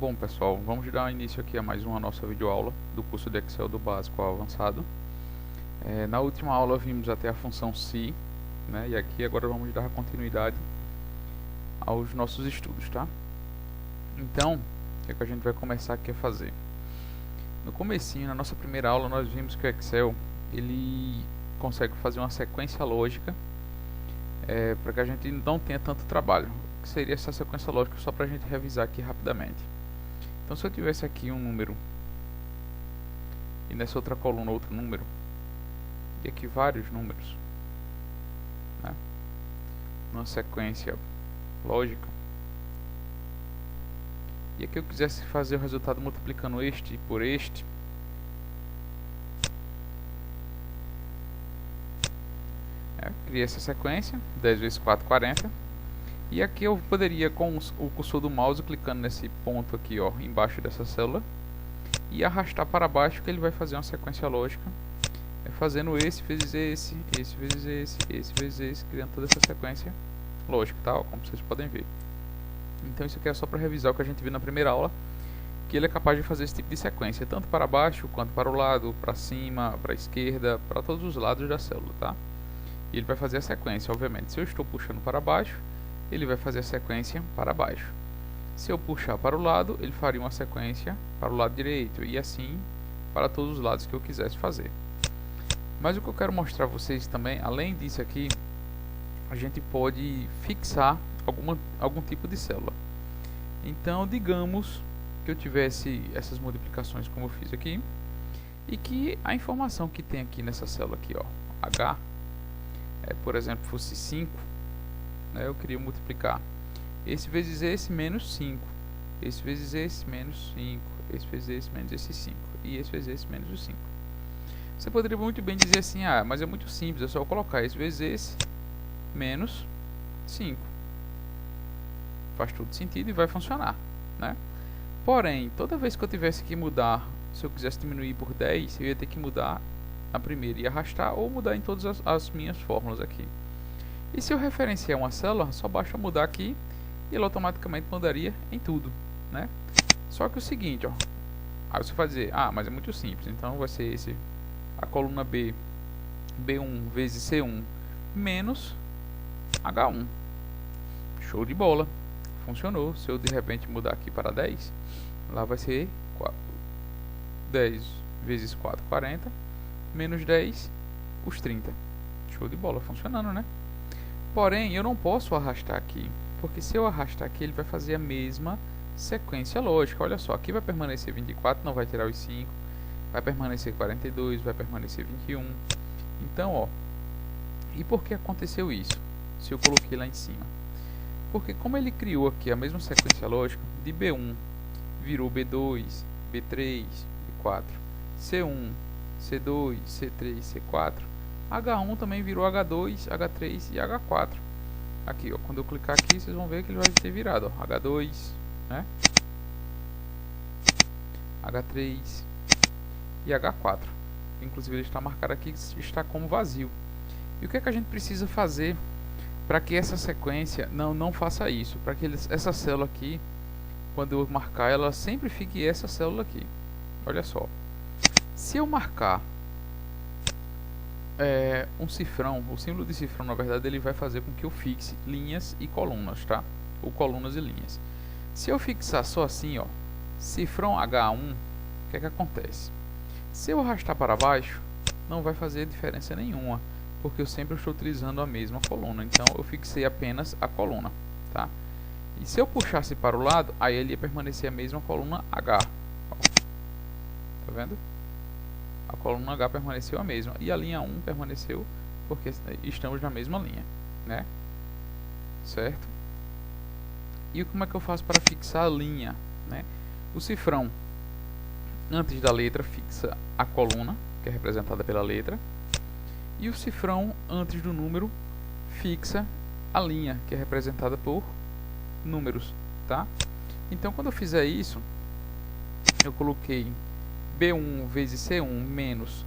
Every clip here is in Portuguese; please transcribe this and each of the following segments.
Bom pessoal, vamos dar início aqui a mais uma nossa videoaula do curso de Excel do básico ao avançado. Na última aula vimos até a função se, né, e aqui agora vamos dar continuidade aos nossos estudos, tá? Então, o que é que a gente vai começar aqui a fazer? No comecinho, na nossa primeira aula, nós vimos que o Excel ele consegue fazer uma sequência lógica para que a gente não tenha tanto trabalho. O que seria essa sequência lógica, só para a gente revisar aqui rapidamente. Então, se eu tivesse aqui um número e nessa outra coluna outro número, e aqui vários números, né, numa sequência lógica, e aqui eu quisesse fazer o resultado multiplicando este por este, criei essa sequência, 10 vezes 4, 40. E aqui eu poderia, com o cursor do mouse, clicando nesse ponto aqui, ó, embaixo dessa célula, e arrastar para baixo, que ele vai fazer uma sequência lógica, fazendo esse vezes esse, esse vezes esse, esse vezes esse, criando toda essa sequência lógica, tá? Ó, como vocês podem ver. Então isso aqui é só para revisar o que a gente viu na primeira aula, que ele é capaz de fazer esse tipo de sequência, tanto para baixo, quanto para o lado, para cima, para a esquerda, para todos os lados da célula, tá? E ele vai fazer a sequência, obviamente. Se eu estou puxando para baixo, ele vai fazer a sequência para baixo. Se eu puxar para o lado, ele faria uma sequência para o lado direito, e assim para todos os lados que eu quisesse fazer. Mas o que eu quero mostrar a vocês também, além disso aqui, a gente pode fixar algum tipo de célula. Então, digamos que eu tivesse essas multiplicações como eu fiz aqui, e que a informação que tem aqui nessa célula aqui, ó, H, por exemplo, fosse 5, né, eu queria multiplicar esse vezes esse menos 5, esse vezes esse menos 5, esse vezes esse menos esse 5, e esse vezes esse menos o 5. Você poderia muito bem dizer assim, ah, mas é muito simples, é só colocar esse vezes esse menos 5. Faz todo sentido e vai funcionar, né? Porém, toda vez que eu tivesse que mudar, se eu quisesse diminuir por 10, eu ia ter que mudar a primeira e arrastar, ou mudar em todas as minhas fórmulas aqui. E se eu referenciar uma célula, só basta mudar aqui e ele automaticamente mudaria em tudo, né? Só que o seguinte, ó, aí você vai dizer, ah, mas é muito simples, então vai ser esse, a coluna B, B1 vezes C1 menos H1. Show de bola, funcionou. Se eu de repente mudar aqui para 10, lá vai ser 10 vezes 4, 40, menos 10, os 30. Show de bola, funcionando, né? Porém, eu não posso arrastar aqui, porque se eu arrastar aqui, ele vai fazer a mesma sequência lógica. Olha só, aqui vai permanecer 24, não vai tirar os 5, vai permanecer 42, vai permanecer 21. Então, ó, e por que aconteceu isso? Se eu coloquei lá em cima. Porque como ele criou aqui a mesma sequência lógica, de B1 virou B2, B3, B4, C1, C2, C3, C4, H1 também virou H2, H3 e H4. Aqui, ó, quando eu clicar aqui, vocês vão ver que ele vai ter virado, ó, H2, né? H3 e H4. Inclusive ele está marcado aqui, está como vazio. E o que é que a gente precisa fazer para que essa sequência não faça isso? Para que essa célula aqui, quando eu marcar, ela sempre fique essa célula aqui. Olha só. Se eu marcar um cifrão, o símbolo de cifrão, na verdade, ele vai fazer com que eu fixe linhas e colunas, tá? Ou colunas e linhas. Se eu fixar só assim, ó, cifrão H1, o que é que acontece? Se eu arrastar para baixo, não vai fazer diferença nenhuma, porque eu sempre estou utilizando a mesma coluna. Então, eu fixei apenas a coluna, tá? E se eu puxasse para o lado, aí ele ia permanecer a mesma coluna H. Ó, tá vendo? A coluna H permaneceu a mesma e a linha 1 permaneceu porque estamos na mesma linha, né? Certo? E como é que eu faço para fixar a linha, né? O cifrão, antes da letra, fixa a coluna, que é representada pela letra, e o cifrão, antes do número, fixa a linha, que é representada por números, tá? Então, quando eu fizer isso, eu coloquei B1 vezes C1 menos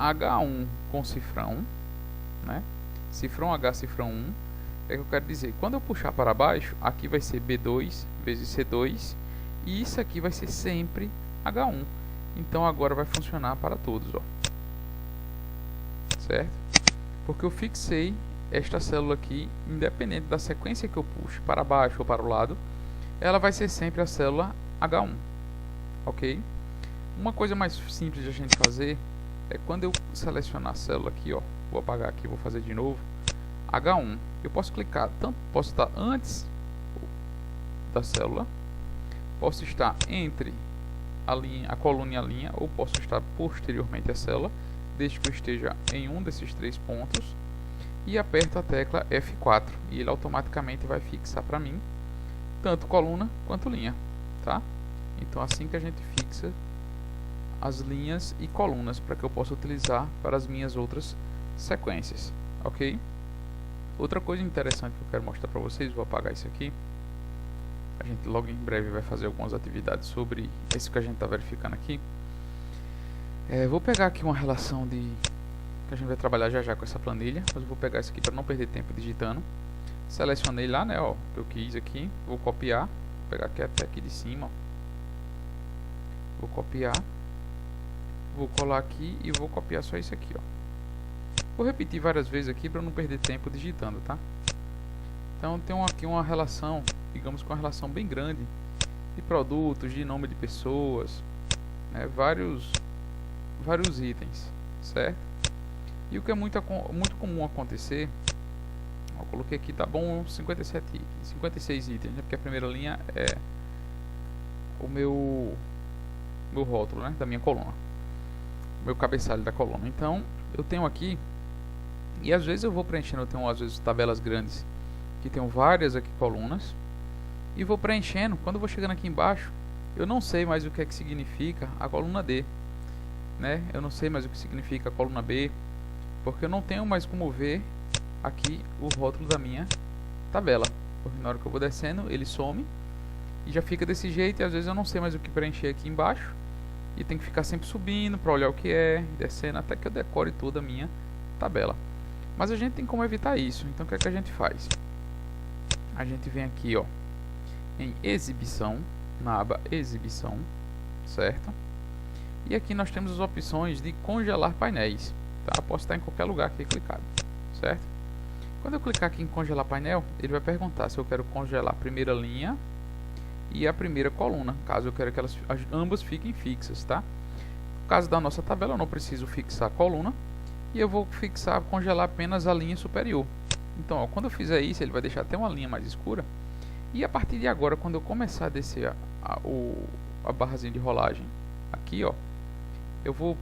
H1 com cifrão, né? Cifrão H, cifrão 1. É que eu quero dizer, quando eu puxar para baixo, aqui vai ser B2 vezes C2 E isso aqui vai ser sempre H1. Então agora vai funcionar para todos, ó. Certo? Porque eu fixei esta célula aqui, independente da sequência que eu puxe para baixo ou para o lado, ela vai ser sempre a célula H1, ok? Uma coisa mais simples de a gente fazer é quando eu selecionar a célula aqui, ó, vou apagar aqui, vou fazer de novo, H1, eu posso clicar, tanto posso estar antes da célula, posso estar entre a coluna e a linha, ou posso estar posteriormente à célula, desde que eu esteja em um desses três pontos, e aperto a tecla F4 e ele automaticamente vai fixar para mim tanto coluna quanto linha, tá? Então assim que a gente fixa as linhas e colunas para que eu possa utilizar para as minhas outras sequências, ok? Outra coisa interessante que eu quero mostrar para vocês, vou apagar isso aqui. A gente logo em breve vai fazer algumas atividades sobre isso que a gente está verificando aqui. Vou pegar aqui uma relação de que a gente vai trabalhar já já com essa planilha, mas eu vou pegar isso aqui para não perder tempo digitando. Selecionei lá, né, ó, que eu quis aqui, vou copiar, vou pegar aqui até aqui de cima, ó. Vou copiar, vou colar aqui e vou copiar só isso aqui, ó. Vou repetir várias vezes aqui para não perder tempo digitando, tá? Então tem aqui uma relação, digamos que uma relação bem grande de produtos, de nome de pessoas, né, vários itens, certo? E o que é muito comum acontecer, eu coloquei aqui, tá bom, 56 itens, né, porque a primeira linha é o meu rótulo, né, da minha coluna, o meu cabeçalho da coluna. Então eu tenho aqui, e às vezes eu vou preenchendo, eu tenho às vezes tabelas grandes que tenho várias aqui colunas, e vou preenchendo. Quando eu vou chegando aqui embaixo, eu não sei mais o que é que significa a coluna D, né? Eu não sei mais o que significa a coluna B, porque eu não tenho mais como ver aqui o rótulo da minha tabela, porque na hora que eu vou descendo ele some e já fica desse jeito, e às vezes eu não sei mais o que preencher aqui embaixo e tem que ficar sempre subindo para olhar o que é, descendo até que eu decore toda a minha tabela. Mas a gente tem como evitar isso. Então o que é que a gente faz? A gente vem aqui, ó, em exibição, na aba exibição, certo? E aqui nós temos as opções de congelar painéis, tá? Posso estar em qualquer lugar aqui clicado, certo? Quando eu clicar aqui em congelar painel, ele vai perguntar se eu quero congelar a primeira linha e a primeira coluna, caso eu quero que elas ambas fiquem fixas, tá? No caso da nossa tabela, eu não preciso fixar a coluna e eu vou congelar apenas a linha superior. Então, ó, quando eu fizer isso, ele vai deixar até uma linha mais escura. E a partir de agora, quando eu começar a descer a barrazinha de rolagem aqui, ó,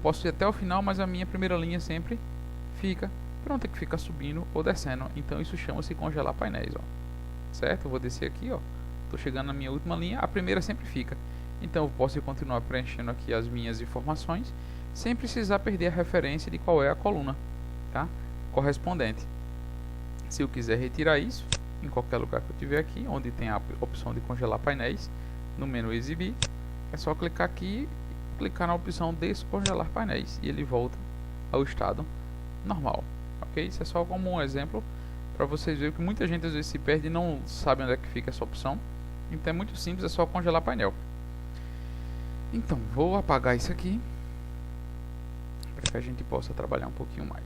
posso ir até o final, mas a minha primeira linha sempre fica, para não ter que ficar subindo ou descendo. Então isso chama-se congelar painéis, ó. Certo? Eu vou descer aqui, ó. Estou chegando na minha última linha, a primeira sempre fica. Então eu posso continuar preenchendo aqui as minhas informações, sem precisar perder a referência de qual é a coluna, tá? Correspondente. Se eu quiser retirar isso, em qualquer lugar que eu tiver aqui, onde tem a opção de congelar painéis, no menu exibir, é só clicar aqui, clicar na opção descongelar painéis e ele volta ao estado normal, ok? Isso é só como um exemplo para vocês verem que muita gente às vezes se perde e não sabe onde é que fica essa opção. Então é muito simples, é só congelar painel. Então vou apagar isso aqui para que a gente possa trabalhar um pouquinho mais.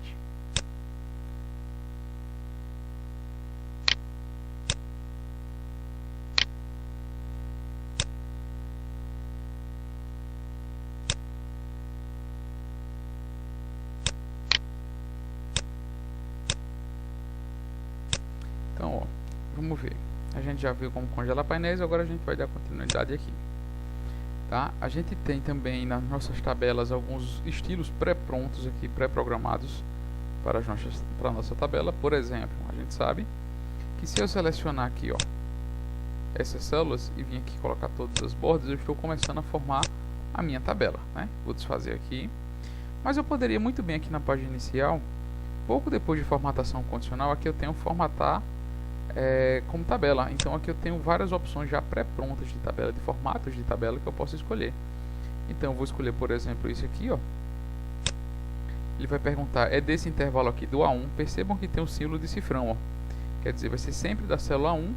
Então, ó, vamos ver. A gente já viu como congelar painéis, agora a gente vai dar continuidade aqui. Tá? A gente tem também nas nossas tabelas alguns estilos pré-prontos aqui, pré-programados para a nossa tabela. Por exemplo, a gente sabe que se eu selecionar aqui, ó, essas células e vir aqui colocar todas as bordas, eu estou começando a formar a minha tabela, né? Vou desfazer aqui. Mas eu poderia muito bem aqui na página inicial, pouco depois de formatação condicional, aqui eu tenho formatar como tabela. Então aqui eu tenho várias opções já pré-prontas de tabela, de formatos de tabela que eu posso escolher. Então eu vou escolher, por exemplo, isso aqui, ó. Ele vai perguntar, é desse intervalo aqui do A1. Percebam que tem o símbolo de cifrão, ó. Quer dizer, vai ser sempre da célula A1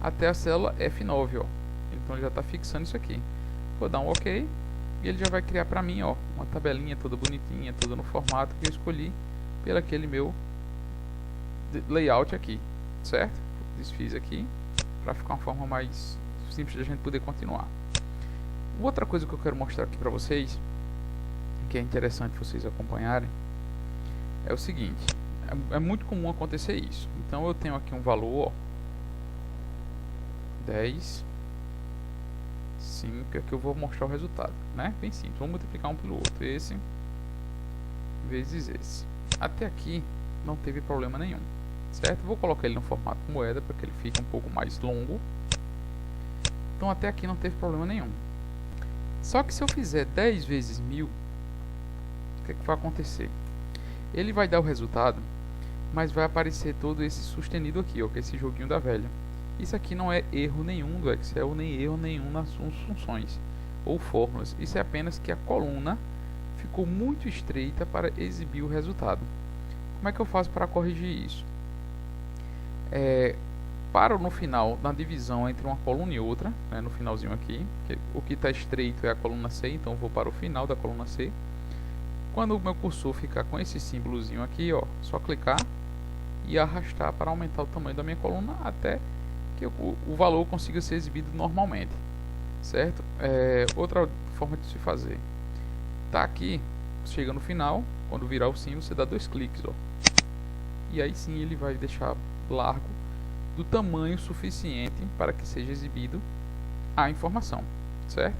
até a célula F9, ó. então ele já está fixando isso aqui. Vou dar um OK e ele já vai criar para mim, ó, uma tabelinha toda bonitinha, toda no formato que eu escolhi pelo aquele meu layout aqui, certo? Desfiz aqui para ficar uma forma mais simples de a gente poder continuar. Outra coisa que eu quero mostrar aqui para vocês, que é interessante vocês acompanharem, é o seguinte: é muito comum acontecer isso. Então eu tenho aqui um valor, ó, 10, 5, que eu vou mostrar o resultado, né? Bem simples, vou multiplicar um pelo outro, esse vezes esse. Até aqui não teve problema nenhum, certo? Vou colocar ele no formato moeda para que ele fique um pouco mais longo. Então até aqui não teve problema nenhum. Só que se eu fizer 10 vezes 1000, o que é que vai acontecer? Ele vai dar o resultado, mas vai aparecer todo esse sustenido aqui, ó, que é esse joguinho da velha. Isso aqui não é erro nenhum do Excel, nem erro nenhum nas funções ou fórmulas. Isso é apenas que a coluna ficou muito estreita para exibir o resultado. Como é que eu faço para corrigir isso? Paro no final, na divisão entre uma coluna e outra, né, no finalzinho aqui, que o que está estreito é a coluna C, então eu vou para o final da coluna C. Quando o meu cursor ficar com esse símbolozinho aqui, ó, só clicar e arrastar para aumentar o tamanho da minha coluna até que o valor consiga ser exibido normalmente, certo? Outra forma de se fazer, tá aqui, chega no final, quando virar o símbolo você dá 2 cliques, ó, e aí sim ele vai deixar largo do tamanho suficiente para que seja exibido a informação, certo?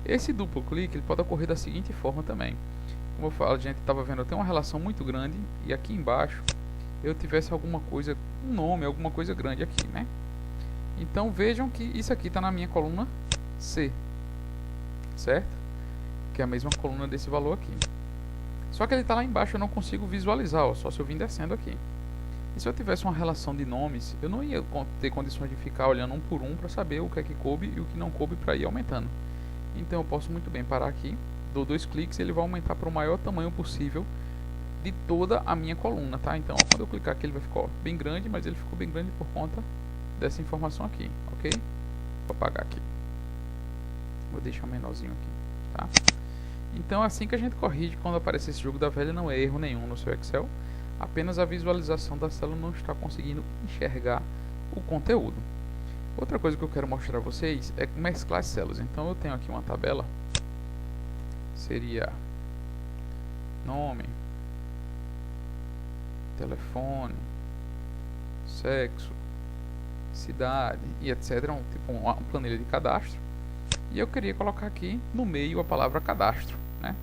Esse duplo clique ele pode ocorrer da seguinte forma também. Como eu falo, a gente estava vendo, eu tenho uma relação muito grande e aqui embaixo eu tivesse alguma coisa, um nome, alguma coisa grande aqui, né? Então vejam que isso aqui está na minha coluna C, certo? Que é a mesma coluna desse valor aqui. Só que ele está lá embaixo, eu não consigo visualizar, ó, só se eu vim descendo aqui. E se eu tivesse uma relação de nomes, eu não ia ter condições de ficar olhando um por um para saber o que é que coube e o que não coube para ir aumentando. Então eu posso muito bem parar aqui, dou 2 cliques e ele vai aumentar para o maior tamanho possível de toda a minha coluna, tá? Então, ó, quando eu clicar aqui ele vai ficar, ó, bem grande, mas ele ficou bem grande por conta dessa informação aqui, ok? Vou apagar aqui. Vou deixar menorzinho aqui, tá? Então é assim que a gente corrige quando aparece esse jogo da velha, não é erro nenhum no seu Excel. Apenas a visualização da célula não está conseguindo enxergar o conteúdo. Outra coisa que eu quero mostrar a vocês é mesclar as células. Então eu tenho aqui uma tabela, seria nome, telefone, sexo, cidade e etc. Tipo uma planilha de cadastro. E eu queria colocar aqui no meio a palavra cadastro, né?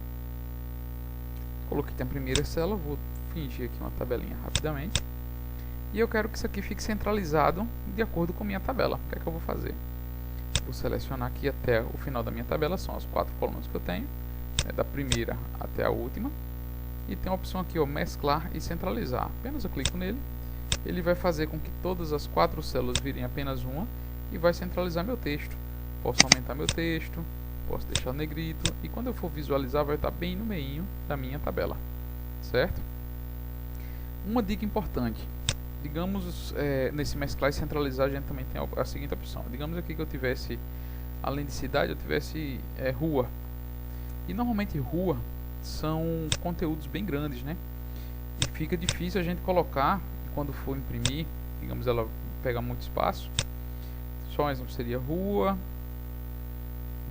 Coloquei a primeira célula, vou fingir aqui uma tabelinha rapidamente. E eu quero que isso aqui fique centralizado de acordo com a minha tabela. O que é que eu vou fazer? Vou selecionar aqui até o final da minha tabela, são as 4 colunas que eu tenho, né, da primeira até a última. E tem a opção aqui, ó, mesclar e centralizar. Apenas eu clico nele, ele vai fazer com que todas as 4 células virem apenas uma e vai centralizar meu texto. Posso aumentar meu texto, posso deixar negrito, e quando eu for visualizar vai estar bem no meio da minha tabela, certo? Uma dica importante, digamos, nesse mesclar e centralizar a gente também tem a seguinte opção. Digamos aqui que eu tivesse, além de cidade, eu tivesse rua, e normalmente rua são conteúdos bem grandes, né? E fica difícil a gente colocar, quando for imprimir, digamos ela pega muito espaço. Só um exemplo seria rua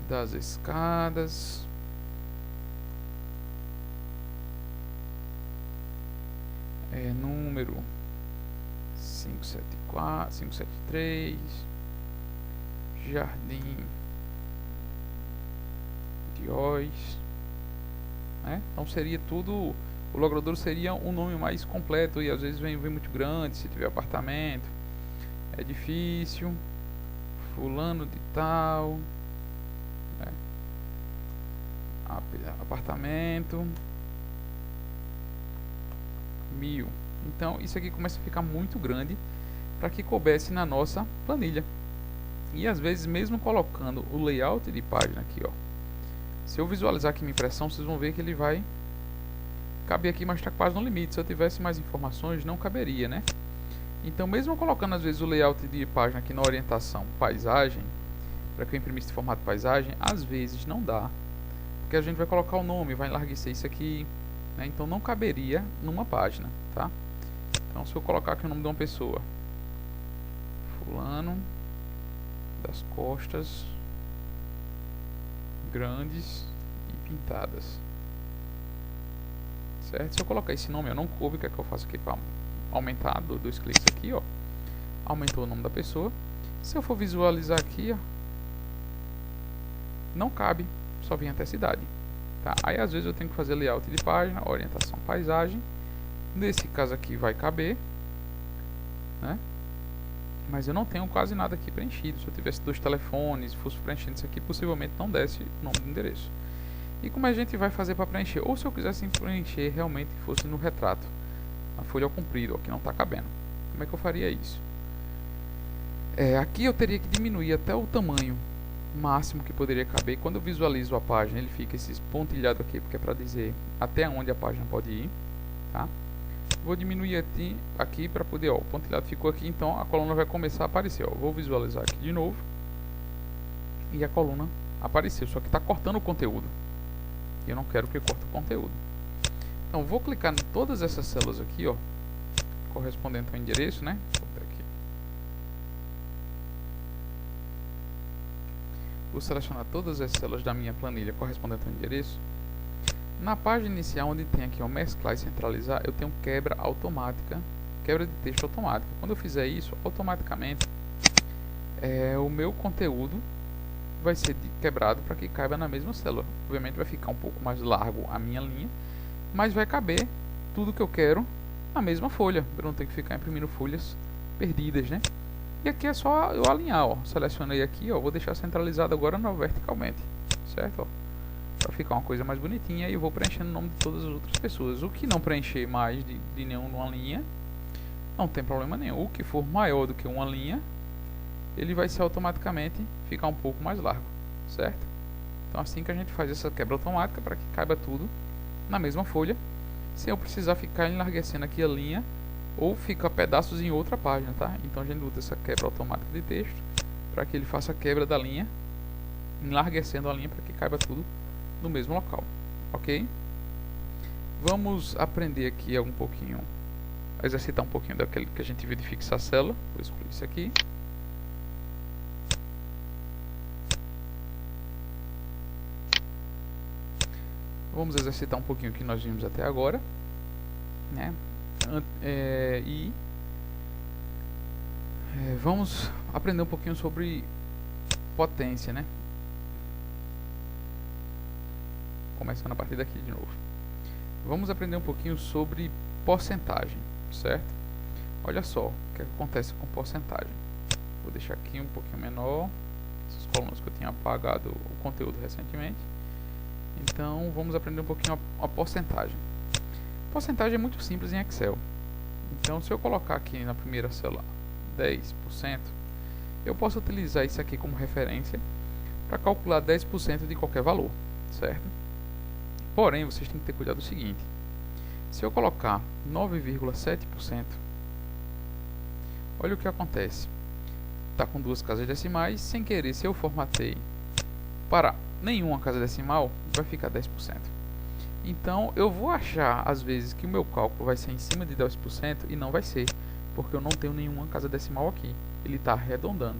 das escadas, número 574, 573, Jardim de Oz, né? Então seria tudo, o logradouro seria um nome mais completo e às vezes vem muito grande, se tiver apartamento, é difícil, fulano de tal, né? Apartamento 1000. Então isso aqui começa a ficar muito grande para que coubesse na nossa planilha. E às vezes mesmo colocando o layout de página aqui, ó, se eu visualizar aqui minha impressão, vocês vão ver que ele vai caber aqui, mas está quase no limite. Se eu tivesse mais informações não caberia, né? Então mesmo colocando às vezes o layout de página aqui na orientação paisagem, para que eu imprimisse em formato paisagem, às vezes não dá, porque a gente vai colocar o nome, vai enlarguecer isso aqui, né? Então não caberia numa página, tá? Então se eu colocar aqui o nome de uma pessoa, fulano das costas grandes e pintadas, certo? Se eu colocar esse nome, eu não coube, o que é que eu faço aqui para aumentar? Dou 2 cliques aqui, ó, aumentou o nome da pessoa. Se eu for visualizar aqui, ó, não cabe, só vem até cidade, tá? Aí às vezes eu tenho que fazer layout de página, orientação paisagem. Nesse caso aqui vai caber, né? Mas eu não tenho quase nada aqui preenchido. Se eu tivesse 2 telefones, fosse preenchendo isso aqui, possivelmente não desse o nome do endereço. E como a gente vai fazer para preencher? Ou se eu quisesse preencher realmente fosse no retrato, na folha ao comprido, ó, que não está cabendo. Como é que eu faria isso? Aqui eu teria que diminuir até o tamanho máximo que poderia caber. Quando eu visualizo a página, ele fica esse pontilhado aqui, porque é para dizer até onde a página pode ir, tá? Vou diminuir aqui para poder, ó, o pontilhado ficou aqui, então a coluna vai começar a aparecer, ó. Vou visualizar aqui de novo e a coluna apareceu, só que está cortando o conteúdo. E eu não quero que corte o conteúdo. Então vou clicar em todas essas células aqui, ó, correspondente ao endereço, né? Vou selecionar todas as células da minha planilha correspondente ao endereço. Na página inicial, onde tem aqui o mesclar e centralizar, eu tenho quebra automática, quebra de texto automática. Quando eu fizer isso, automaticamente o meu conteúdo vai ser quebrado para que caiba na mesma célula. Obviamente vai ficar um pouco mais largo a minha linha, mas vai caber tudo que eu quero na mesma folha, para não ter que ficar imprimindo folhas perdidas, né? E aqui é só eu alinhar, ó. Selecionei aqui, ó, vou deixar centralizado agora verticalmente, certo? Ó, para ficar uma coisa mais bonitinha, e eu vou preenchendo o nome de todas as outras pessoas. O que não preencher mais de nenhuma linha, não tem problema nenhum. O que for maior do que uma linha, ele vai ser automaticamente ficar um pouco mais largo, certo? Então assim que a gente faz essa quebra automática para que caiba tudo na mesma folha, sem eu precisar ficar enlarguecendo aqui a linha ou fica pedaços em outra página, tá? Então a gente usa essa quebra automática de texto para que ele faça a quebra da linha, enlarguecendo a linha para que caiba tudo no mesmo local, ok? Vamos aprender aqui um pouquinho, exercitar um pouquinho daquele que a gente viu de fixar a célula. Vou excluir isso aqui. Vamos exercitar um pouquinho o que nós vimos até agora, né? Vamos aprender um pouquinho sobre potência, né? Começando a partir daqui de novo. Vamos aprender um pouquinho sobre porcentagem, certo? Olha só o que acontece com porcentagem. Vou deixar aqui um pouquinho menor essas colunas que eu tinha apagado o conteúdo recentemente. Então vamos aprender um pouquinho a porcentagem. Porcentagem é muito simples em Excel. Então se eu colocar aqui na primeira célula 10%, eu posso utilizar isso aqui como referência para calcular 10% de qualquer valor, certo? Porém, vocês têm que ter cuidado do seguinte: se eu colocar 9,7%, olha o que acontece. Está com 2 casas decimais, sem querer, se eu formatei para nenhuma casa decimal, vai ficar 10%. Então eu vou achar às vezes que o meu cálculo vai ser em cima de 10% e não vai ser, porque eu não tenho nenhuma casa decimal aqui, ele está arredondando.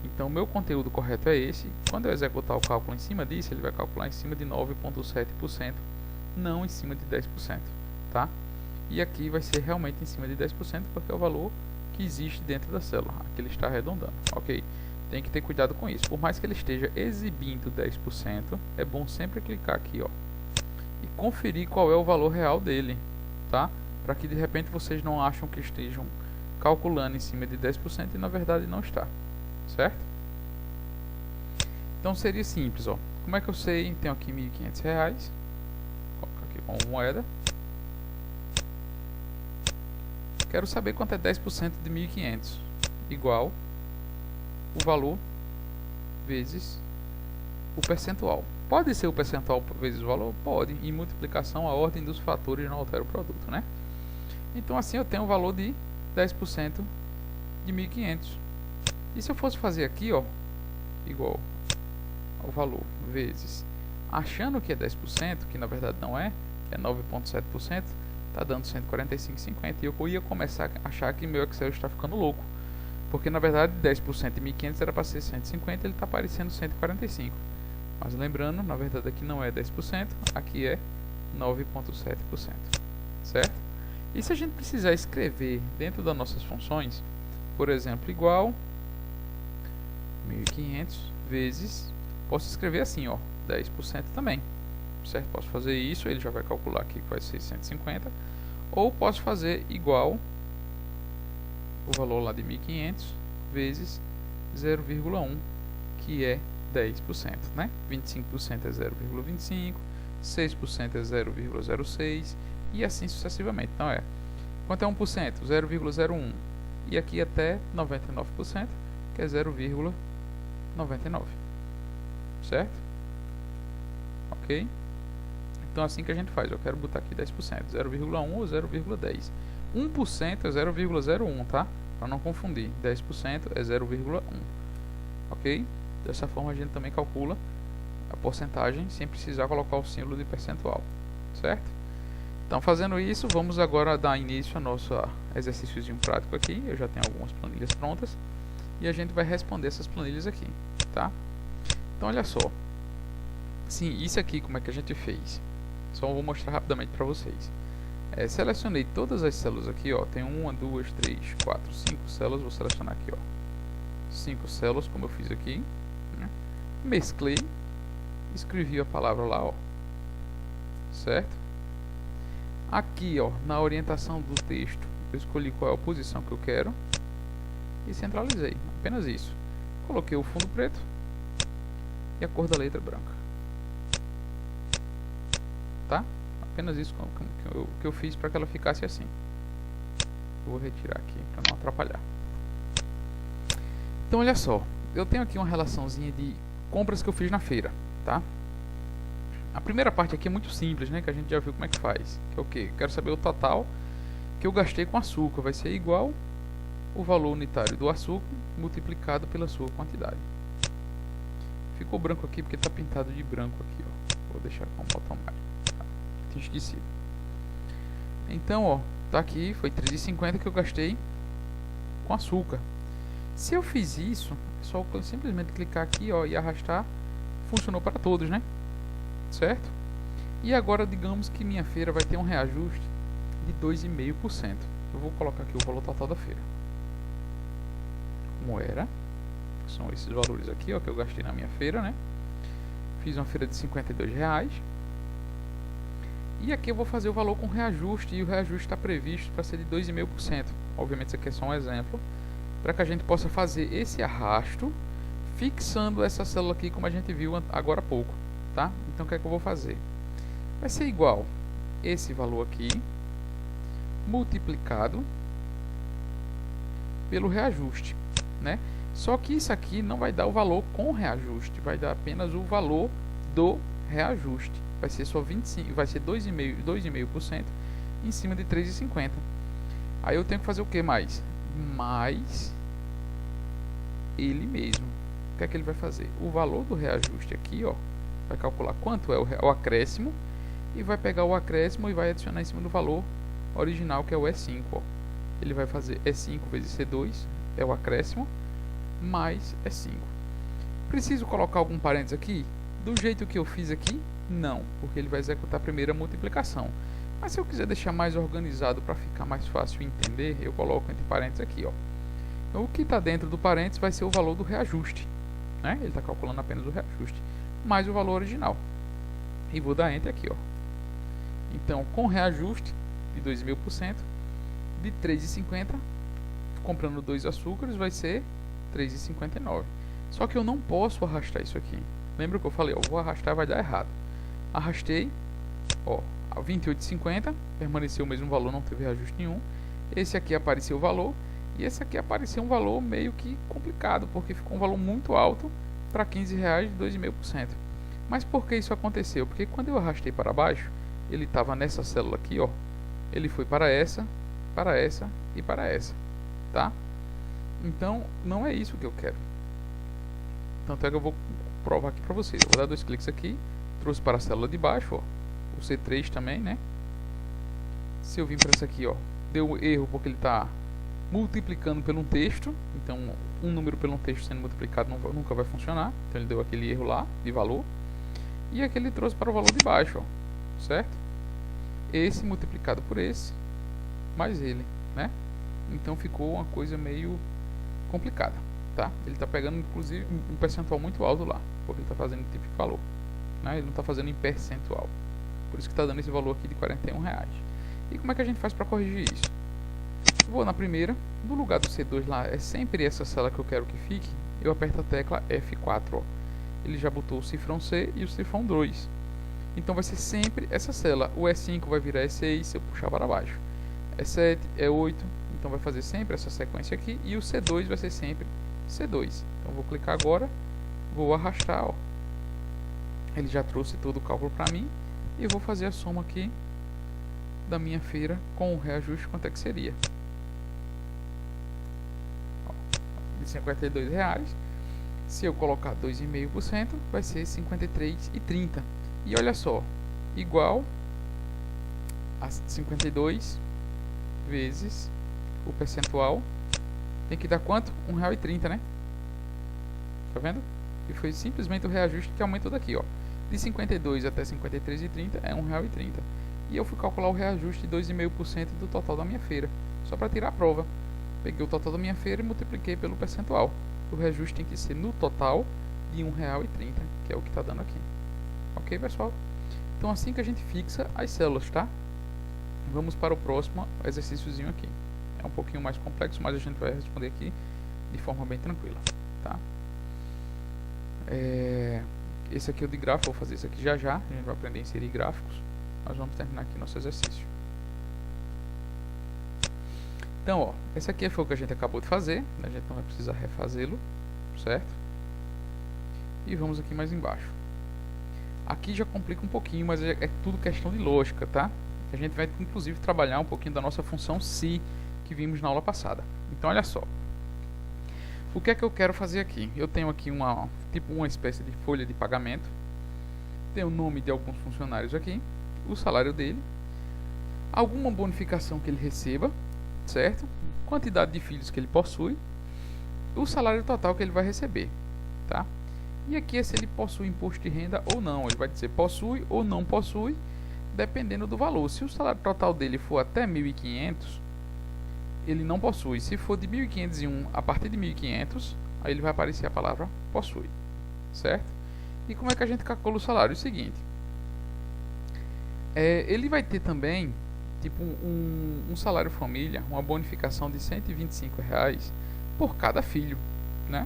Então o meu conteúdo correto é esse. Quando eu executar o cálculo em cima disso, ele vai calcular em cima de 9,7%, não em cima de 10%, tá? E aqui vai ser realmente em cima de 10%, porque é o valor que existe dentro da célula, aqui ele está arredondando, ok? Tem que ter cuidado com isso. Por mais que ele esteja exibindo 10%, é bom sempre clicar aqui, ó, e conferir qual é o valor real dele, tá? Para que de repente vocês não acham que estejam calculando em cima de 10% e na verdade não está, certo? Então seria simples, ó. Como é que eu sei? Tenho aqui R$1.500, vou colocar aqui como moeda. Quero saber quanto é 10% de 1.500, igual o valor vezes o percentual. Pode ser o percentual vezes o valor? Pode. Em multiplicação, a ordem dos fatores não altera o produto, né? Então assim eu tenho o valor de 10% de 1.500. E se eu fosse fazer aqui, ó, igual o valor vezes, achando que é 10%, que na verdade não é 9,7%, está dando 145,50. E eu ia começar a achar que meu Excel está ficando louco, porque na verdade 10% de 1.500 era para ser 150, ele está aparecendo 145. Mas lembrando, na verdade aqui não é 10%, aqui é 9,7%, certo? E se a gente precisar escrever dentro das nossas funções, por exemplo, igual 1.500 vezes, posso escrever assim, ó, 10% também, certo? Posso fazer isso, ele já vai calcular aqui que vai ser 150, ou posso fazer igual o valor lá de 1.500 vezes 0,1, que é 10%, né? 25% é 0,25, 6% é 0,06 e assim sucessivamente. Então quanto é 1%? 0,01. E aqui até 99%, que é 0,99. Certo? Ok? Então assim que a gente faz. Eu quero botar aqui 10%, 0,1 ou 0,10. 1% é 0,01, tá? Para não confundir. 10% é 0,1. Ok? Dessa forma a gente também calcula a porcentagem sem precisar colocar o símbolo de percentual, certo? Então, fazendo isso, vamos agora dar início ao nosso exercíciozinho prático aqui. Eu já tenho algumas planilhas prontas e a gente vai responder essas planilhas aqui, tá? Então, olha só. Sim, isso aqui como é que a gente fez? Só vou mostrar rapidamente para vocês. Selecionei todas as células aqui, ó. Tem 1, 2, 3, 4, 5 células. Vou selecionar aqui, ó. 5 células, como eu fiz aqui, né? Mesclei, escrevi a palavra lá, ó, certo? Aqui, ó, na orientação do texto, eu escolhi qual é a posição que eu quero e centralizei, apenas isso. Coloquei o fundo preto e a cor da letra branca, tá? Apenas isso que eu fiz para que ela ficasse assim. Eu vou retirar aqui para não atrapalhar. Então, olha só, eu tenho aqui uma relaçãozinha de compras que eu fiz na feira, tá? A primeira parte aqui é muito simples, né? Que a gente já viu como é que faz. Que é o quê? Quero saber o total que eu gastei com açúcar. Vai ser igual o valor unitário do açúcar multiplicado pela sua quantidade. Ficou branco aqui porque está pintado de branco aqui, ó. Vou deixar com um botão mais. Tá? Tinha esquecido. Então, ó, tá aqui, foi 3,50 que eu gastei com açúcar. Se eu fiz isso, é só eu simplesmente clicar aqui, ó, e arrastar. Funcionou para todos, né? Certo? E agora, digamos que minha feira vai ter um reajuste de 2,5%. Eu vou colocar aqui o valor total da feira. Como era? São esses valores aqui, ó, que eu gastei na minha feira, né? Fiz uma feira de R$52. E aqui eu vou fazer o valor com reajuste. E o reajuste está previsto para ser de 2,5%. Obviamente, isso aqui é só um exemplo, para que a gente possa fazer esse arrasto fixando essa célula aqui, como a gente viu agora há pouco, tá? Então o que é que eu vou fazer? Vai ser igual esse valor aqui multiplicado pelo reajuste, né? Só que isso aqui não vai dar o valor com reajuste, vai dar apenas o valor do reajuste. Vai ser só 25, vai ser 2,5% em cima de 3,50. Aí eu tenho que fazer o que mais? Mais ele mesmo. O que é que ele vai fazer? O valor do reajuste aqui, ó, vai calcular quanto é o acréscimo e vai pegar o acréscimo e vai adicionar em cima do valor original, que é o E5, ó. Ele vai fazer E5 vezes C2, é o acréscimo, mais E5. Preciso colocar algum parênteses aqui? Do jeito que eu fiz aqui, não, porque ele vai executar primeiro a multiplicação. Mas se eu quiser deixar mais organizado para ficar mais fácil entender, eu coloco entre parênteses aqui, ó. Então, o que está dentro do parênteses vai ser o valor do reajuste, né? Ele está calculando apenas o reajuste, mais o valor original. E vou dar Enter aqui, ó. Então, com reajuste de 2,5%, de 3,50, comprando 2 açúcares, vai ser 3,59. Só que eu não posso arrastar isso aqui. Lembra que eu falei, ó, vou arrastar, vai dar errado. Arrastei, ó, a 28,50, permaneceu o mesmo valor, não teve reajuste nenhum. Esse aqui apareceu o valor, e esse aqui apareceu um valor meio que complicado, porque ficou um valor muito alto para R$15 de 2,5%. Mas por que isso aconteceu? Porque quando eu arrastei para baixo, ele estava nessa célula aqui, ó. Ele foi para essa e para essa, tá? Então, não é isso que eu quero. Tanto é que eu vou provar aqui para vocês. Eu vou dar 2 cliques aqui, trouxe para a célula de baixo, ó, o C3 também, né? Se eu vim para essa aqui, ó, deu erro porque ele está multiplicando pelo um texto, então um número pelo um texto sendo multiplicado nunca vai funcionar, então ele deu aquele erro lá de valor, e aqui ele trouxe para o valor de baixo, ó, certo? Esse multiplicado por esse, mais ele, né? Então ficou uma coisa meio complicada, tá? Ele está pegando inclusive um percentual muito alto lá, porque ele está fazendo tipo de valor, né? Ele não está fazendo em percentual, por isso que está dando esse valor aqui de R$41. E como é que a gente faz para corrigir isso? Vou na primeira, no lugar do C2 lá, é sempre essa célula que eu quero que fique, eu aperto a tecla F4, ó. Ele já botou o cifrão C e o cifrão 2. Então vai ser sempre essa célula. O E5 vai virar E6 se eu puxar para baixo. E7, E8, então vai fazer sempre essa sequência aqui. E o C2 vai ser sempre C2. Então vou clicar agora, vou arrastar, ó. Ele já trouxe todo o cálculo para mim. E vou fazer a soma aqui da minha feira com o reajuste, quanto é que seria. De R$52. Se eu colocar 2,5%, vai ser 53,30. E olha só, igual a 52 vezes o percentual, tem que dar quanto? R$1,30, né? Tá vendo? E foi simplesmente o reajuste que aumentou daqui, ó. De 52 até 53,30 é R$1,30. E eu fui calcular o reajuste de 2,5% do total da minha feira, só para tirar a prova. Peguei o total da minha feira e multipliquei pelo percentual. O reajuste tem que ser no total de R$1,30, que é o que está dando aqui. Ok, pessoal? Então assim que a gente fixa as células, tá? Vamos para o próximo exercíciozinho aqui. É um pouquinho mais complexo, mas a gente vai responder aqui de forma bem tranquila, tá? Esse aqui é o de gráfico, vou fazer isso aqui já já. A gente vai aprender a inserir gráficos. Nós vamos terminar aqui nosso exercício. Então, ó, esse aqui foi o que a gente acabou de fazer, a gente não vai precisar refazê-lo, certo? E vamos aqui mais embaixo. Aqui já complica um pouquinho, mas é tudo questão de lógica, tá? A gente vai, inclusive, trabalhar um pouquinho da nossa função se que vimos na aula passada. Então, olha só. O que é que eu quero fazer aqui? Eu tenho aqui uma espécie de folha de pagamento. Tem o nome de alguns funcionários aqui, o salário dele, alguma bonificação que ele receba, certo? Quantidade de filhos que ele possui, o salário total que ele vai receber, tá? E aqui é se ele possui imposto de renda ou não. Ele vai dizer possui ou não possui, dependendo do valor. Se o salário total dele for até 1.500, ele não possui. Se for de 1.501 a partir de 1.500, aí ele vai aparecer a palavra possui, certo? E como é que a gente calcula o salário? É o seguinte, ele vai ter também tipo um salário família, uma bonificação de R$125 por cada filho, né?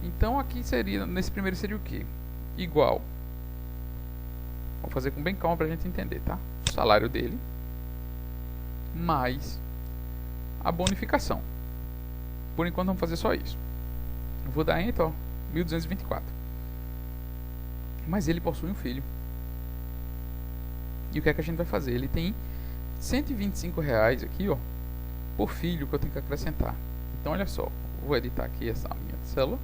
Então aqui seria, nesse primeiro seria o que? Igual, vou fazer com bem calma para a gente entender, tá? O salário dele mais a bonificação. Por enquanto vamos fazer só isso. Eu vou dar Enter, ó, 1.224. Mas ele possui um filho. E o que é que a gente vai fazer? Ele tem R$125 aqui, ó, por filho que eu tenho que acrescentar. Então olha só, vou editar aqui essa minha célula.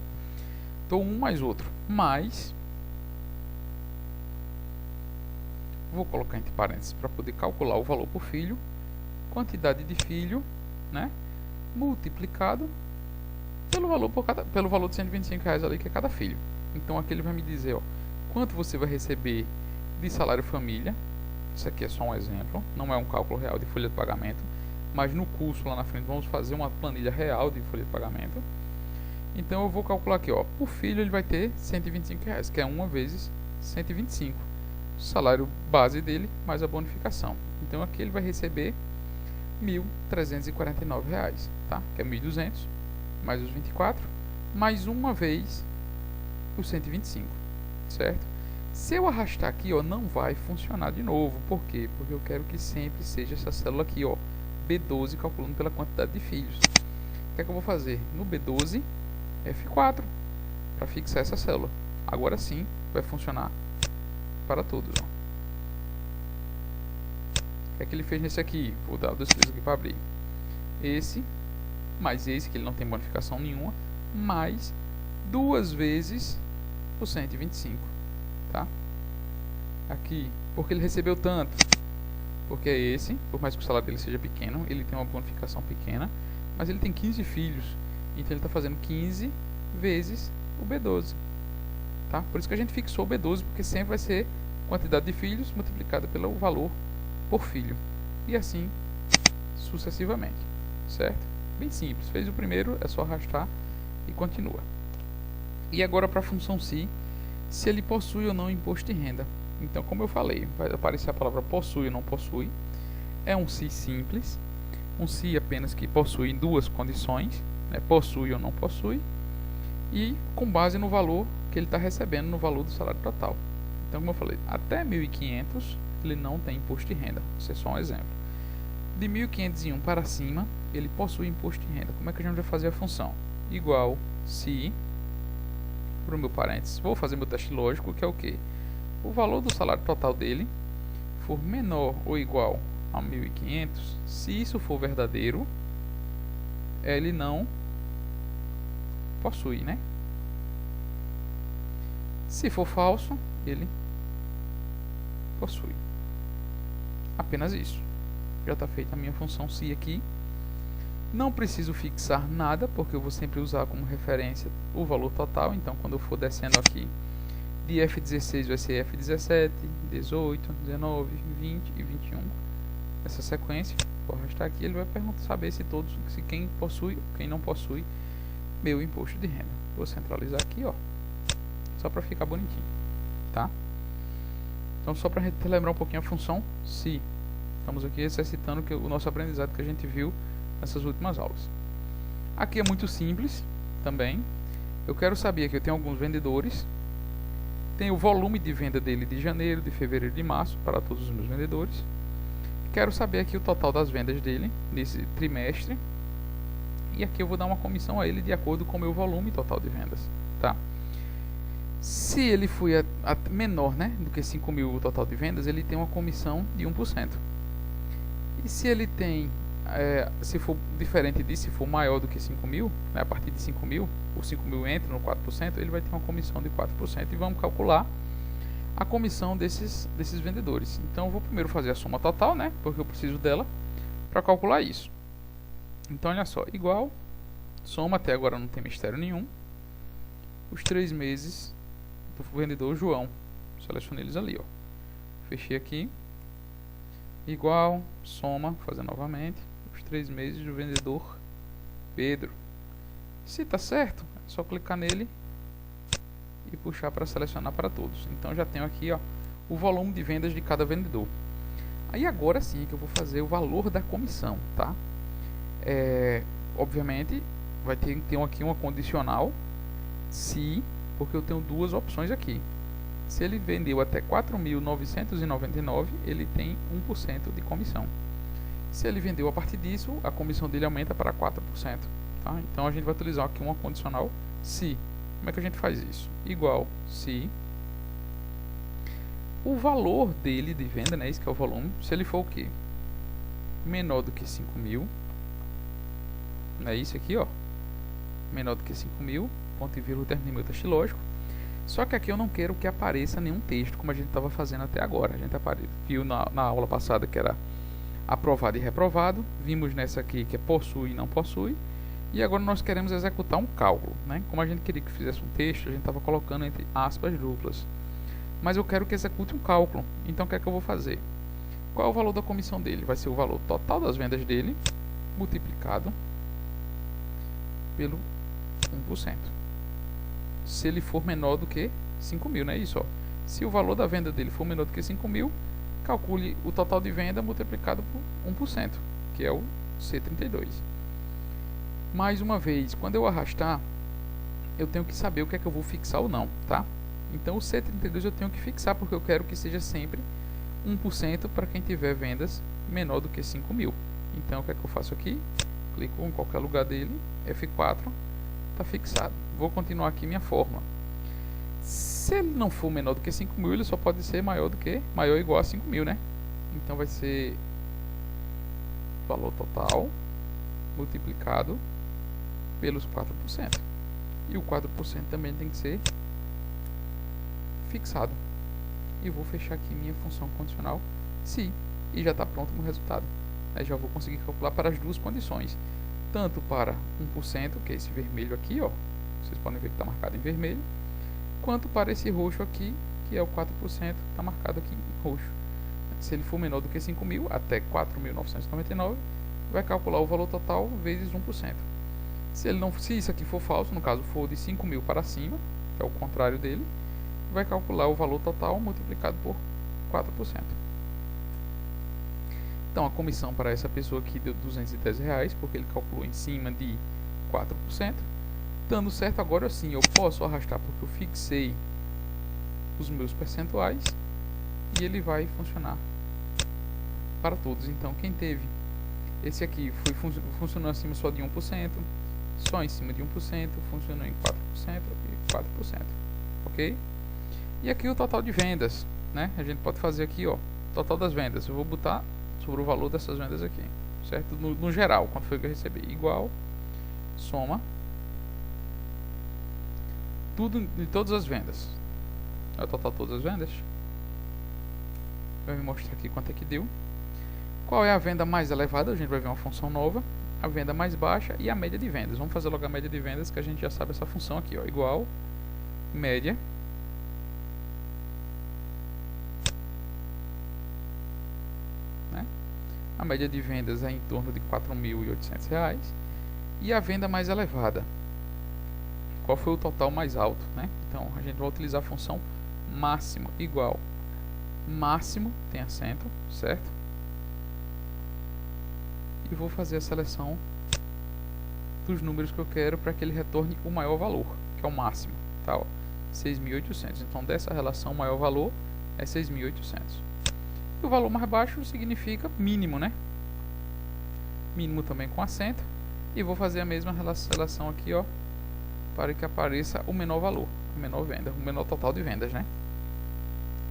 Então um mais outro, mais, vou colocar entre parênteses para poder calcular o valor por filho, quantidade de filho, né, multiplicado pelo valor pelo valor de R$125 ali que é cada filho. Então aqui ele vai me dizer, ó, quanto você vai receber de salário família. Isso aqui é só um exemplo, não é um cálculo real de folha de pagamento, mas no curso lá na frente vamos fazer uma planilha real de folha de pagamento. Então eu vou calcular aqui, ó, por filho ele vai ter R$125, que é 1 vezes 125, o salário base dele mais a bonificação. Então aqui ele vai receber R$1.349, tá? Que é 1.200 mais os 24, mais uma vez os 125, certo? Se eu arrastar aqui, ó, não vai funcionar de novo. Por quê? Porque eu quero que sempre seja essa célula aqui, ó, B12, calculando pela quantidade de filhos. O que é que eu vou fazer? No B12, F4, para fixar essa célula. Agora sim, vai funcionar para todos, ó. O que é que ele fez nesse aqui? Vou dar 2 cliques aqui para abrir. Esse, mais esse, que ele não tem bonificação nenhuma, mais 2 vezes 4% e 25, tá? Aqui, porque ele recebeu tanto? Porque é esse, por mais que o salário dele seja pequeno, ele tem uma bonificação pequena, mas ele tem 15 filhos, então ele está fazendo 15 vezes o B12, tá? Por isso que a gente fixou o B12, porque sempre vai ser quantidade de filhos multiplicada pelo valor por filho, e assim sucessivamente, certo? Bem simples, fez o primeiro, é só arrastar e continua. E agora para a função se ele possui ou não imposto de renda. Então, como eu falei, vai aparecer a palavra possui ou não possui. É um se simples, um se apenas que possui duas condições, né, possui ou não possui, e com base no valor que ele está recebendo, no valor do salário total. Então, como eu falei, até 1.500 ele não tem imposto de renda. Isso é só um exemplo. De 1.501 para cima, ele possui imposto de renda. Como é que a gente vai fazer a função? Igual se, para o meu parênteses, vou fazer meu teste lógico, que é o quê? O valor do salário total dele for menor ou igual a 1.500, se isso for verdadeiro, ele não possui, né? Se for falso, ele possui. Apenas isso. Já está feita a minha função se aqui. Não preciso fixar nada, porque eu vou sempre usar como referência o valor total. Então, quando eu for descendo aqui, de F16 vai ser F17, 18, 19, 20 e 21. Essa sequência, vou arrastar aqui, ele vai saber se quem possui ou quem não possui meu imposto de renda. Vou centralizar aqui, ó, só para ficar bonitinho, tá? Então, só para relembrar um pouquinho a função se. Estamos aqui exercitando o nosso aprendizado que a gente viu nessas últimas aulas. Aqui é muito simples também. Eu quero saber que eu tenho alguns vendedores. Tem o volume de venda dele de janeiro, de fevereiro e de março para todos os meus vendedores. Quero saber aqui o total das vendas dele nesse trimestre. E aqui eu vou dar uma comissão a ele de acordo com o meu volume total de vendas, tá? Se ele foi menor, né, do que 5.000 o total de vendas, ele tem uma comissão de 1%. E se ele tem, se for diferente disso, se for maior do que 5.000, né, a partir de 5.000, o 5.000 entra no 4%, ele vai ter uma comissão de 4%. E vamos calcular a comissão desses vendedores. Então eu vou primeiro fazer a soma total, né, porque eu preciso dela para calcular isso. Então olha só, igual, soma, até agora não tem mistério nenhum, os 3 meses do vendedor João. Selecionei eles ali, ó. Fechei aqui. Igual, soma, fazer novamente, os 3 meses do vendedor Pedro. Se está certo, é só clicar nele e puxar para selecionar para todos. Então já tenho aqui, ó, o volume de vendas de cada vendedor. Aí agora sim que eu vou fazer o valor da comissão, tá? Obviamente vai ter aqui uma condicional se, porque eu tenho duas opções aqui. Se ele vendeu até 4.999, ele tem 1% de comissão. Se ele vendeu a partir disso, a comissão dele aumenta para 4%. Tá? Então a gente vai utilizar aqui uma condicional se. Como é que a gente faz isso? Igual se o valor dele de venda, né, esse que é o volume, se ele for o quê? Menor do que 5.000, é isso aqui, ó, menor do que 5.000, ponto e vírgula, terminei meu teste lógico. Só que aqui eu não quero que apareça nenhum texto, como a gente estava fazendo até agora. A gente viu na aula passada que era aprovado e reprovado, vimos nessa aqui que é possui e não possui, e agora nós queremos executar um cálculo, né? Como a gente queria que fizesse um texto, a gente estava colocando entre aspas duplas. Mas eu quero que execute um cálculo, então o que é que eu vou fazer? Qual é o valor da comissão dele? Vai ser o valor total das vendas dele, multiplicado pelo 1%. Se ele for menor do que 5.000, não é isso? Ó. Se o valor da venda dele for menor do que 5.000, calcule o total de venda multiplicado por 1%, que é o C32. Mais uma vez, quando eu arrastar, eu tenho que saber o que é que eu vou fixar ou não, tá? Então o C32 eu tenho que fixar, porque eu quero que seja sempre 1% para quem tiver vendas menor do que 5.000. Então o que é que eu faço aqui? Clico em qualquer lugar dele, F4, está fixado. Vou continuar aqui minha fórmula. Se ele não for menor do que 5.000, ele só pode ser maior ou igual a 5.000, né? Então vai ser valor total multiplicado pelos 4%. E o 4% também tem que ser fixado. E vou fechar aqui minha função condicional se, e já está pronto o meu resultado. Aí já vou conseguir calcular para as duas condições, tanto para 1%, que é esse vermelho aqui, ó, vocês podem ver que está marcado em vermelho, quanto para esse roxo aqui, que é o 4%, que está marcado aqui em roxo. Se ele for menor do que 5.000, até 4.999, vai calcular o valor total vezes 1%. Se isso aqui for falso, no caso for de 5.000 para cima, que é o contrário dele, vai calcular o valor total multiplicado por 4%. Então a comissão para essa pessoa aqui deu R$210, porque ele calculou em cima de 4%. Dando certo, agora sim eu posso arrastar, porque eu fixei os meus percentuais e ele vai funcionar para todos. Então quem teve esse aqui funcionou acima só de 1%, só em cima de 1%, funcionou em 4% e 4%, ok? E aqui o total de vendas, né? A gente pode fazer aqui, ó, total das vendas. Eu vou botar sobre o valor dessas vendas aqui, certo? No geral, quanto foi que eu recebi? Igual, soma, tudo de todas as vendas. É o total de todas as vendas. Vai me mostrar aqui quanto é que deu. Qual é a venda mais elevada? A gente vai ver uma função nova. A venda mais baixa e a média de vendas. Vamos fazer logo a média de vendas, que a gente já sabe essa função aqui, ó. Igual, média, né? A média de vendas é em torno de R$4.800. E a venda mais elevada, qual foi o total mais alto, né? Então a gente vai utilizar a função máximo igual, máximo tem acento, certo? E vou fazer a seleção dos números que eu quero para que ele retorne o maior valor, que é o máximo, tá? 6.800. Então dessa relação o maior valor é 6.800. E o valor mais baixo significa mínimo, né? Mínimo também com acento. E vou fazer a mesma relação aqui, ó, para que apareça o menor valor, a menor venda, o menor total de vendas, né?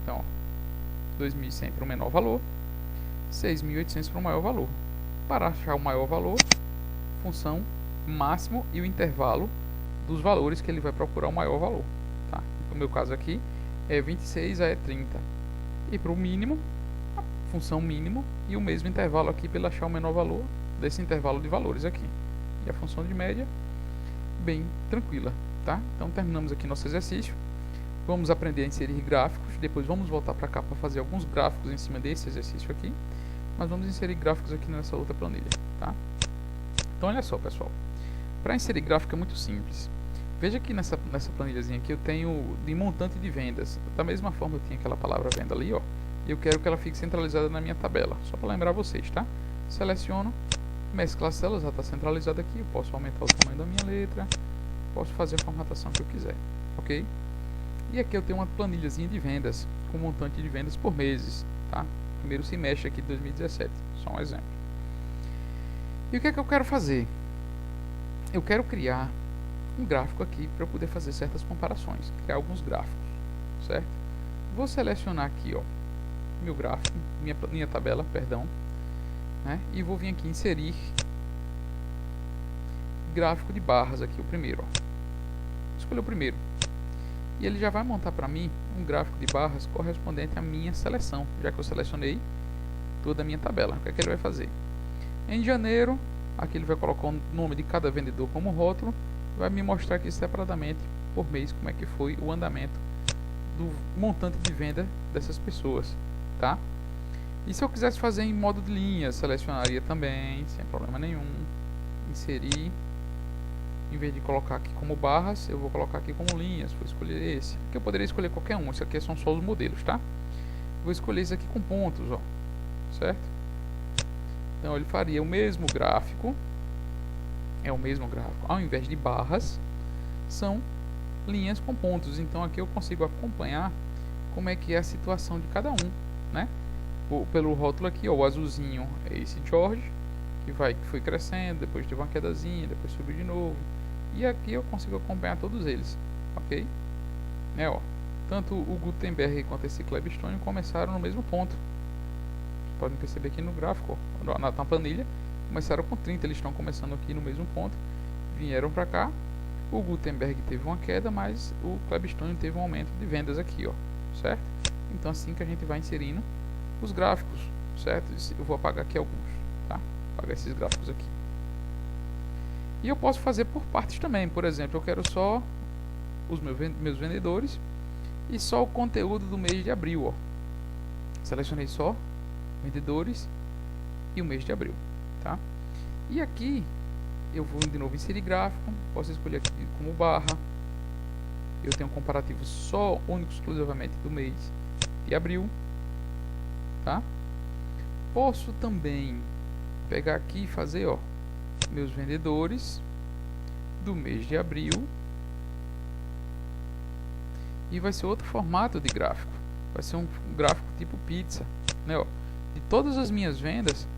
Então, 2.100 para o menor valor, 6.800 para o maior valor. Para achar o maior valor, função máximo e o intervalo dos valores que ele vai procurar o maior valor, tá? No meu caso aqui é 26 a 30. E para o mínimo, a função mínimo e o mesmo intervalo aqui para ele achar o menor valor desse intervalo de valores aqui. E a função de média, bem tranquila, tá? Então terminamos aqui nosso exercício. Vamos aprender a inserir gráficos, depois vamos voltar para cá para fazer alguns gráficos em cima desse exercício aqui, mas vamos inserir gráficos aqui nessa outra planilha, tá? Então olha só, pessoal, para inserir gráfico é muito simples. Veja que nessa planilhazinha aqui eu tenho de montante de vendas, da mesma forma eu tinha aquela palavra venda ali, ó, e eu quero que ela fique centralizada na minha tabela, só para lembrar vocês, tá? Seleciono, mesclar células, já está centralizada aqui, eu posso aumentar o tamanho da minha letra, posso fazer a formatação que eu quiser, ok? E aqui eu tenho uma planilhazinha de vendas, com montante de vendas por meses, tá? Primeiro semestre aqui de 2017, só um exemplo. E o que é que eu quero fazer? Eu quero criar um gráfico aqui para eu poder fazer certas comparações, criar alguns gráficos, certo? Vou selecionar aqui, ó, meu gráfico, minha tabela, perdão, né? E vou vir aqui inserir gráfico de barras aqui, o primeiro, ó. Escolher o primeiro. E ele já vai montar para mim um gráfico de barras correspondente à minha seleção, já que eu selecionei toda a minha tabela. O que é que ele vai fazer? Em janeiro, aqui ele vai colocar o nome de cada vendedor como rótulo, vai me mostrar aqui separadamente por mês como é que foi o andamento do montante de venda dessas pessoas, tá? E se eu quisesse fazer em modo de linha, selecionaria também, sem problema nenhum, inserir. Em vez de colocar aqui como barras, eu vou colocar aqui como linhas. Vou escolher esse. Aqui eu poderia escolher qualquer um. Esse aqui são só os modelos, tá? Vou escolher esse aqui com pontos, ó. Certo? Então ele faria o mesmo gráfico. É o mesmo gráfico. Ao invés de barras, são linhas com pontos. Então aqui eu consigo acompanhar como é que é a situação de cada um, né? Pelo rótulo aqui, ó, o azulzinho é esse George, que foi crescendo, depois teve uma quedazinha, depois subiu de novo. E aqui eu consigo acompanhar todos eles, ok? Ó, tanto o Gutenberg quanto esse Klebstone começaram no mesmo ponto. Vocês podem perceber aqui no gráfico, ó, na planilha, começaram com 30, eles estão começando aqui no mesmo ponto. Vieram para cá, o Gutenberg teve uma queda, mas o Klebstone teve um aumento de vendas aqui, ó. certo? Então assim que a gente vai inserindo os gráficos, certo? Eu vou apagar aqui alguns, tá? Apagar esses gráficos aqui. E eu posso fazer por partes também. Por exemplo, eu quero só os meus vendedores e só o conteúdo do mês de abril, ó. Selecionei só vendedores e o mês de abril, tá? E aqui eu vou de novo inserir gráfico, posso escolher aqui como barra. Eu tenho um comparativo só, único, exclusivamente do mês de abril, tá? Posso também pegar aqui e fazer, ó, meus vendedores do mês de abril, e vai ser outro formato de gráfico, vai ser um gráfico tipo pizza, né, ó, de todas as minhas vendas,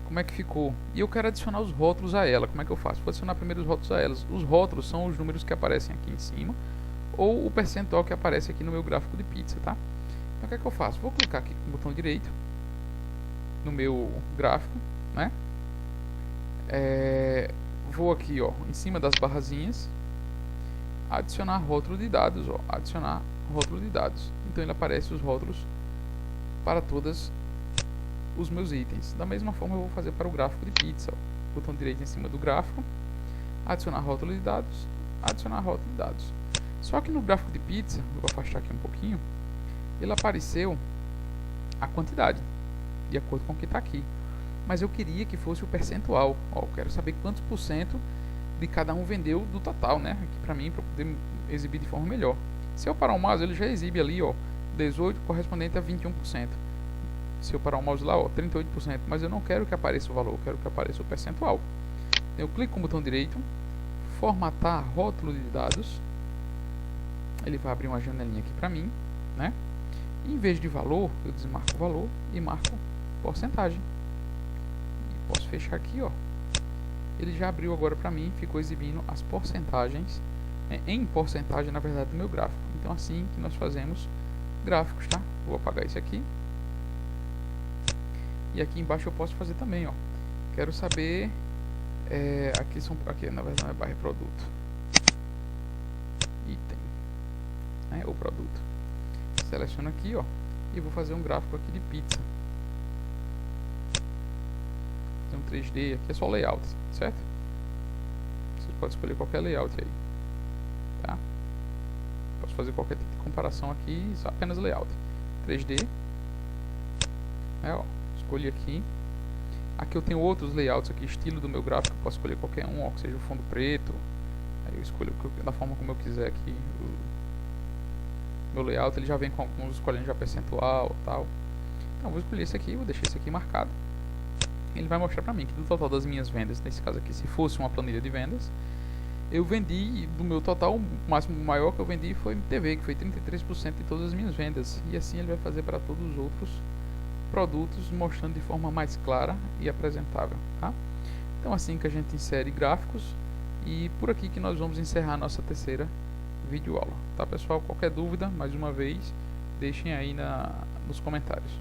como é que ficou. E eu quero adicionar os rótulos a ela. Como é que eu faço? Vou adicionar primeiro os rótulos a elas. Os rótulos são os números que aparecem aqui em cima, ou o percentual que aparece aqui no meu gráfico de pizza, tá? Então o que é que eu faço? Vou clicar aqui com o botão direito no meu gráfico, né? Vou aqui, ó, em cima das barrazinhas, adicionar rótulo de dados, ó, adicionar rótulo de dados. Então ele aparece os rótulos para todas os meus itens. Da mesma forma eu vou fazer para o gráfico de pizza, ó. Botão direito em cima do gráfico, adicionar rótulo de dados, adicionar rótulo de dados. Só que no gráfico de pizza, eu vou afastar aqui um pouquinho, ele apareceu a quantidade, de acordo com o que está aqui. Mas eu queria que fosse o percentual. Ó, eu quero saber quantos por cento de cada um vendeu do total, né? Aqui para mim, para poder exibir de forma melhor. Se eu parar o mouse, ele já exibe ali, ó, 18 correspondente a 21%. Se eu parar o mouse lá, ó, 38%. Mas eu não quero que apareça o valor, eu quero que apareça o percentual. Eu clico com o botão direito, formatar rótulo de dados. Ele vai abrir uma janelinha aqui para mim, né? E em vez de valor, eu desmarco o valor e marco porcentagem. E posso fechar aqui, ó. Ele já abriu agora para mim, ficou exibindo as porcentagens, em porcentagem, na verdade, do meu gráfico. Então assim que nós fazemos gráficos, tá? Vou apagar isso aqui. E aqui embaixo eu posso fazer também, ó. Quero saber, aqui na verdade não é barra, é produto. Item, né? O produto. Seleciono aqui, ó, e vou fazer um gráfico aqui de pizza. Tem um 3D, aqui é só layout, certo? Você pode escolher qualquer layout aí, tá? Posso fazer qualquer tipo de comparação aqui, só apenas layout. 3D, ó, escolhi aqui. Aqui eu tenho outros layouts aqui, estilo do meu gráfico, posso escolher qualquer um, ó, que seja o fundo preto. Aí eu escolho da forma como eu quiser aqui. Meu layout ele já vem com alguns escolhendo já percentual, tal. Então vou escolher esse aqui, vou deixar esse aqui marcado. Ele vai mostrar pra mim que do total das minhas vendas, nesse caso aqui, se fosse uma planilha de vendas, eu vendi, do meu total, o máximo maior que eu vendi foi MTV, que foi 33% de todas as minhas vendas. E assim ele vai fazer para todos os outros produtos, mostrando de forma mais clara e apresentável, tá? Então assim que a gente insere gráficos, e por aqui que nós vamos encerrar a nossa terceira videoaula, tá pessoal? Qualquer dúvida, mais uma vez, deixem aí nos comentários.